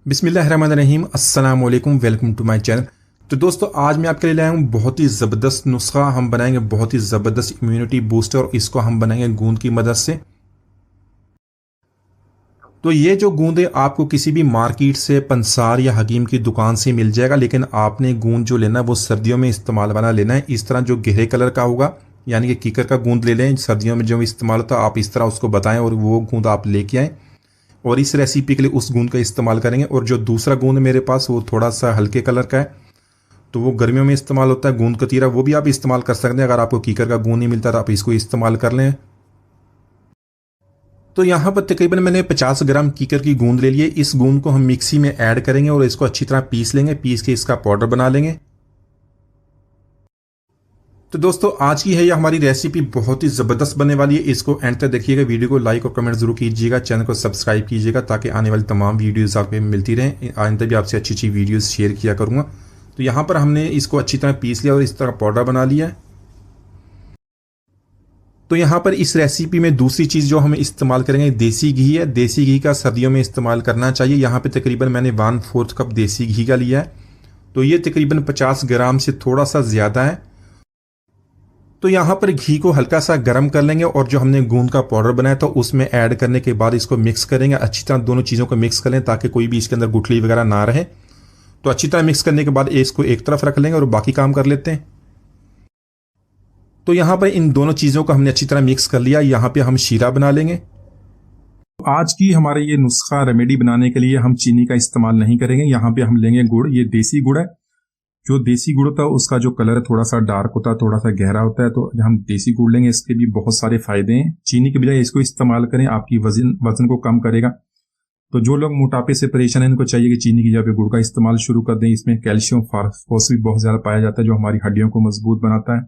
बिस्मिल्लाहिर्रहमानिर्रहीम अस्सलाम वालेकुम, वेलकम टू माय चैनल। तो दोस्तों, आज मैं आपके लिए लाया हूँ बहुत ही ज़बरदस्त नुस्खा। हम बनाएंगे बहुत ही ज़बरदस्त इम्यूनिटी बूस्टर और इसको हम बनाएंगे गूंद की मदद से। तो ये जो गूंद है आपको किसी भी मार्केट से, पंसार या हकीम की दुकान से मिल जाएगा, लेकिन आपने गूंद जो लेना है वो सर्दियों में इस्तेमाल वाला लेना है। इस तरह जो गहरे कलर का होगा, यानी कि कीकर का गूंद ले लें। सर्दियों में जो इस्तेमाल होता है आप इस तरह उसको बताएं और वो गूंद आप लेके आएँ और इस रेसिपी के लिए उस गूंद का इस्तेमाल करेंगे। और जो दूसरा गूंद मेरे पास वो थोड़ा सा हल्के कलर का है, तो वो गर्मियों में इस्तेमाल होता है। गूंद कतीरा वो भी आप इस्तेमाल कर सकते हैं। अगर आपको कीकर का गूंद नहीं मिलता तो आप इसको इस्तेमाल कर लें। तो यहाँ पर तकरीबन मैंने 50 ग्राम कीकर की गूंद ले ली है। इस गूंद को हम मिक्सी में ऐड करेंगे और इसको अच्छी तरह पीस लेंगे। पीस के इसका पाउडर बना लेंगे। तो दोस्तों, आज की है ये हमारी रेसिपी बहुत ही ज़बरदस्त बनने वाली है। इसको एंड तक देखिएगा। वीडियो को लाइक और कमेंट जरूर कीजिएगा। चैनल को सब्सक्राइब कीजिएगा ताकि आने वाली तमाम वीडियोज़ आपको मिलती रहें। आइंदा भी आपसे अच्छी अच्छी वीडियोज़ शेयर किया करूँगा। तो यहाँ पर हमने इसको अच्छी तरह पीस लिया और इस तरह पाउडर बना लिया है। तो यहाँ पर इस रेसिपी में दूसरी चीज़ जो हम इस्तेमाल करेंगे देसी घी है। देसी घी का सर्दियों में इस्तेमाल करना चाहिए। यहाँ पे तकरीबन मैंने 1/4 कप देसी घी का लिया है। तो ये तकरीबन 50 ग्राम से थोड़ा सा ज़्यादा है। तो यहाँ पर घी को हल्का सा गर्म कर लेंगे और जो हमने गूंद का पाउडर बनाया था उसमें ऐड करने के बाद इसको मिक्स करेंगे। अच्छी तरह दोनों चीज़ों को मिक्स कर लें ताकि कोई भी इसके अंदर गुठली वगैरह ना रहे। तो अच्छी तरह मिक्स करने के बाद इसको एक तरफ रख लेंगे और बाकी काम कर लेते हैं। तो यहाँ पर इन दोनों चीज़ों को हमने अच्छी तरह मिक्स कर लिया। यहाँ पे हम शीरा बना लेंगे। आज की हमारे ये नुस्खा रेमेडी बनाने के लिए हम चीनी का इस्तेमाल नहीं करेंगे। यहाँ पे हम लेंगे गुड़। ये देसी गुड़ है। जो देसी गुड़ होता है उसका जो कलर थोड़ा सा डार्क होता है, थोड़ा सा गहरा होता है। तो हम देसी गुड़ लेंगे। इसके भी बहुत सारे फायदे हैं। चीनी के बजाय इसको इस्तेमाल करें, आपकी वजन को कम करेगा। तो जो लोग मोटापे से परेशान हैं उनको चाहिए कि चीनी की जगह गुड़ का इस्तेमाल शुरू कर दें। इसमें कैल्शियम, फास्फोरस भी बहुत ज्यादा पाया जाता है जो हमारी हड्डियों को मजबूत बनाता है।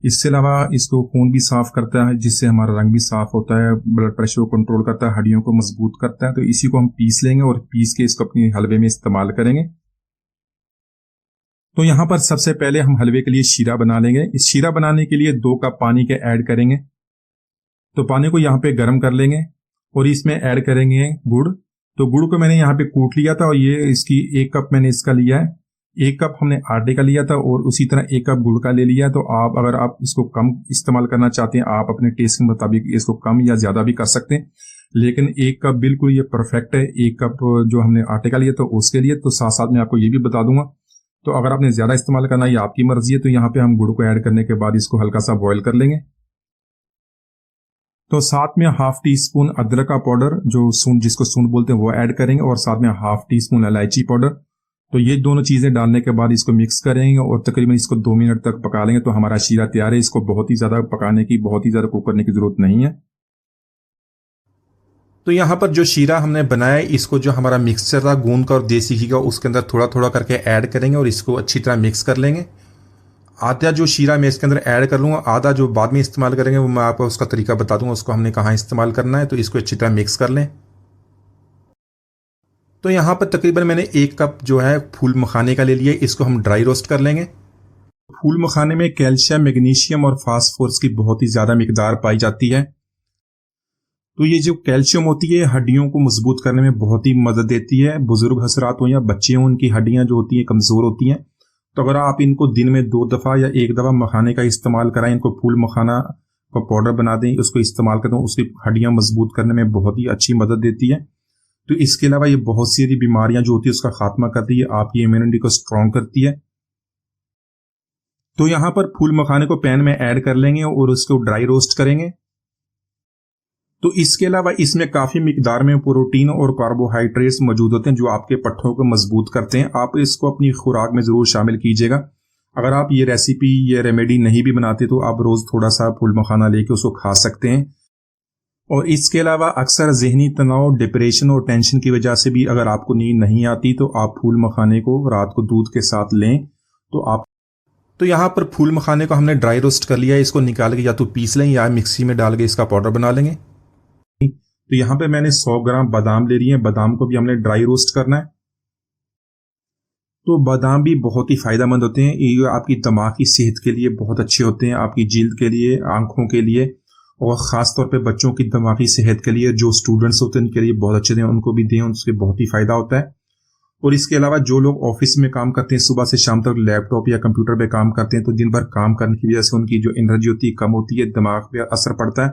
इससे अलावा इसको खून भी साफ करता है, जिससे हमारा रंग भी साफ होता है। ब्लड प्रेशर को कंट्रोल करता है, हड्डियों को मजबूत करता है। तो इसी को हम पीस लेंगे और पीस के इसको अपनी हलवे में इस्तेमाल करेंगे। तो यहाँ पर सबसे पहले हम हलवे के लिए शीरा बना लेंगे। इस शीरा बनाने के लिए 2 कप पानी के ऐड करेंगे। तो पानी को यहाँ पे गर्म कर लेंगे और इसमें ऐड करेंगे गुड़। तो गुड़ को मैंने यहाँ पे कूट लिया था और ये इसकी 1 कप मैंने इसका लिया है। 1 कप हमने आटे का लिया था और उसी तरह 1 कप गुड़ का ले लिया। तो आप अगर आप इसको कम इस्तेमाल करना चाहते हैं, आप अपने टेस्ट के मुताबिक इसको कम या ज्यादा भी कर सकते हैं। लेकिन 1 कप बिल्कुल ये परफेक्ट है। 1 कप जो हमने आटे का लिया तो उसके लिए। तो साथ साथ मैं आपको ये भी बता दूंगा, तो अगर आपने ज्यादा इस्तेमाल करना है ये आपकी मर्जी है। तो यहाँ पे हम गुड़ को ऐड करने के बाद इसको हल्का सा बॉईल कर लेंगे। तो साथ में 1/2 टी-स्पून अदरक का पाउडर, जो सूंड जिसको सूंड बोलते हैं, वो ऐड करेंगे और साथ में 1/2 टी-स्पून इलायची पाउडर। तो ये दोनों चीजें डालने के बाद इसको मिक्स करेंगे और तकरीबन इसको 2 मिनट तक पका लेंगे। तो हमारा शीरा तैयार है। इसको बहुत ही ज्यादा पकाने की, बहुत ही ज्यादा कुक करने की जरूरत नहीं है। तो यहाँ पर जो शीरा हमने बनाया है, इसको जो हमारा मिक्सचर था गूंद का और देसी घी का, उसके अंदर थोड़ा थोड़ा करके ऐड करेंगे और इसको अच्छी तरह मिक्स कर लेंगे। आधा जो शीरा मैं इसके अंदर ऐड कर लूँगा, आधा जो बाद में इस्तेमाल करेंगे वो मैं आपको उसका तरीका बता दूंगा, उसको हमने कहाँ इस्तेमाल करना है। तो इसको अच्छी तरह मिक्स कर लें। तो यहाँ पर तकरीबन मैंने 1 कप जो है फूल मखाने का ले लिया। इसको हम ड्राई रोस्ट कर लेंगे। फूल मखाने में कैल्शियम, मैग्नीशियम और फास्फोरस की बहुत ही ज़्यादा मिकदार पाई जाती है। तो ये जो कैल्शियम होती है हड्डियों को मजबूत करने में बहुत ही मदद देती है। बुजुर्ग हजरात हो या बच्चे हों, उनकी हड्डियां जो होती हैं कमजोर होती हैं। तो अगर आप इनको दिन में 2 दफा या 1 दफा मखाने का इस्तेमाल कराएं, इनको फूल मखाना का पाउडर बना दें, उसको इस्तेमाल करें, उसकी हड्डियां मजबूत करने में बहुत ही अच्छी मदद देती है। तो इसके अलावा ये बहुत सी बीमारियां जो होती है उसका खात्मा करती है, आपकी इम्यूनिटी को स्ट्रॉन्ग करती है। तो यहाँ पर फूल मखाने को पैन में ऐड कर लेंगे और उसको ड्राई रोस्ट करेंगे। तो इसके अलावा इसमें काफी मिकदार में प्रोटीन और कार्बोहाइड्रेट्स मौजूद होते हैं जो आपके पट्ठों को मजबूत करते हैं। आप इसको अपनी खुराक में जरूर शामिल कीजिएगा। अगर आप ये रेसिपी, ये रेमेडी नहीं भी बनाते तो आप रोज थोड़ा सा फूल मखाना लेके उसको खा सकते हैं। और इसके अलावा अक्सर जहनी तनाव, डिप्रेशन और टेंशन की वजह से भी अगर आपको नींद नहीं आती तो आप फूल मखाने को रात को दूध के साथ लें। तो यहाँ पर फूल मखाने को हमने ड्राई रोस्ट कर लिया है। इसको निकाल के या तो पीस लें या मिक्सी में डाल के इसका पाउडर बना लेंगे। तो यहाँ पे मैंने 100 ग्राम बादाम ले लिए हैं। बादाम को भी हमने ड्राई रोस्ट करना है। तो बादाम भी बहुत ही फायदेमंद होते हैं। ये आपकी दिमाग की सेहत के लिए बहुत अच्छे होते हैं, आपकी जिल्द के लिए, आंखों के लिए और ख़ास तौर पे बच्चों की दिमागी सेहत के लिए जो स्टूडेंट्स होते हैं उनके लिए बहुत अच्छे हैं, उनको भी दें, उससे बहुत ही फ़ायदा होता है। और इसके अलावा जो लोग ऑफिस में काम करते हैं, सुबह से शाम तक लैपटॉप या कंप्यूटर पे काम करते हैं, तो दिन भर काम करने की वजह से उनकी जो एनर्जी होती है कम होती है, दिमाग पे असर पड़ता है।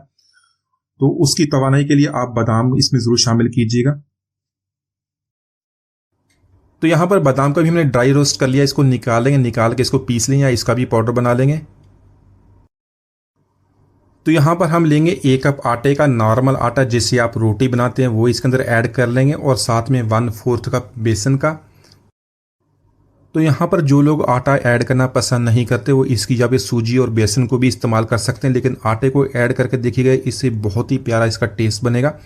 तो उसकी तवानाई के लिए आप बादाम इसमें ज़रूर शामिल कीजिएगा। तो यहाँ पर बादाम का भी हमने ड्राई रोस्ट कर लिया, इसको निकालेंगे, निकाल के इसको पीस लेंगे या इसका भी पाउडर बना लेंगे। तो यहाँ पर हम लेंगे 1 कप आटे का, नॉर्मल आटा जिससे आप रोटी बनाते हैं वो इसके अंदर ऐड कर लेंगे, और साथ में 1/4 कप बेसन का। तो यहाँ पर जो लोग आटा ऐड करना पसंद नहीं करते वो इसकी जगह पे सूजी और बेसन को भी इस्तेमाल कर सकते हैं, लेकिन आटे को ऐड करके देखिएगा, इससे बहुत ही प्यारा इसका टेस्ट बनेगा।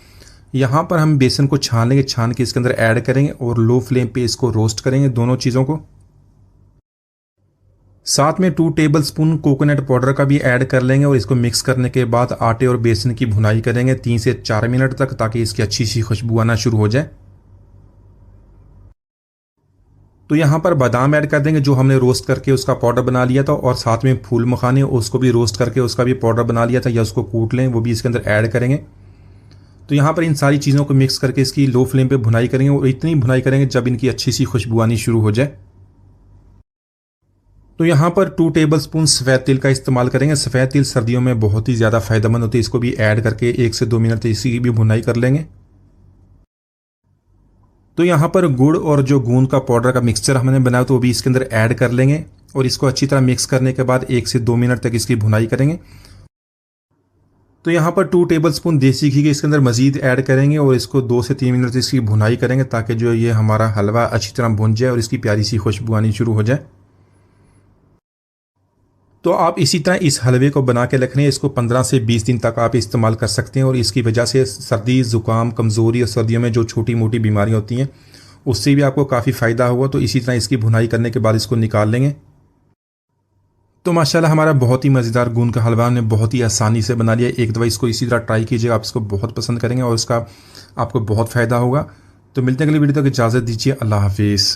यहाँ पर हम बेसन को छान लेंगे, छान के इसके अंदर ऐड करेंगे और लो फ्लेम पे इसको रोस्ट करेंगे दोनों चीज़ों को। साथ में 2 टेबलस्पून कोकोनट पाउडर का भी ऐड कर लेंगे, और इसको मिक्स करने के बाद आटे और बेसन की भुनाई करेंगे 3 से 4 मिनट तक, ताकि इसकी अच्छी सी खुशबू आना शुरू हो जाए। तो यहाँ पर बादाम ऐड कर देंगे जो हमने रोस्ट करके उसका पाउडर बना लिया था, और साथ में फूल मखाने उसको भी रोस्ट करके उसका भी पाउडर बना लिया था, या उसको कूट लें, वो भी इसके अंदर ऐड करेंगे। तो यहाँ पर इन सारी चीज़ों को मिक्स करके इसकी लो फ्लेम पे भुनाई करेंगे, और इतनी भुनाई करेंगे जब इनकी अच्छी सी खुशबू आनी शुरू हो जाए। तो यहाँ पर 2 टेबलस्पून सफ़ेद तिल का इस्तेमाल करेंगे। सफ़ेद तिल सर्दियों में बहुत ही ज़्यादा फायदेमंद होती है, इसको भी ऐड करके 1 से 2 मिनट इसकी भी भुनाई कर लेंगे। तो यहाँ पर गुड़ और जो गूंद का पाउडर का मिक्सचर हमने बनाया तो वो भी इसके अंदर ऐड कर लेंगे, और इसको अच्छी तरह मिक्स करने के बाद 1 से 2 मिनट तक इसकी भुनाई करेंगे। तो यहाँ पर 2 टेबलस्पून देसी घी के इसके अंदर मज़ीद ऐड करेंगे, और इसको 2 से 3 मिनट इसकी भुनाई करेंगे, ताकि जो ये हमारा हलवा अच्छी तरह भुन जाए और इसकी प्यारी सी खुशबू आनी शुरू हो जाए। तो आप इसी तरह इस हलवे को बना के रखने, इसको 15 से 20 दिन तक आप इस्तेमाल कर सकते हैं, और इसकी वजह से सर्दी, ज़ुकाम, कमज़ोरी और सर्दियों में जो छोटी मोटी बीमारियां होती हैं उससे भी आपको काफ़ी फ़ायदा होगा। तो इसी तरह इसकी भुनाई करने के बाद इसको निकाल लेंगे। तो माशाल्लाह हमारा बहुत ही मज़ेदार गूंद का हलवा हमने बहुत ही आसानी से बना लिया। एक दफ़ा इसको इसी तरह ट्राई कीजिएगा, आप इसको बहुत पसंद करेंगे और इसका आपको बहुत फ़ायदा होगा। तो मिलते हैं अगली वीडियो तक, इजाज़त दीजिए, अल्लाह हाफिज़।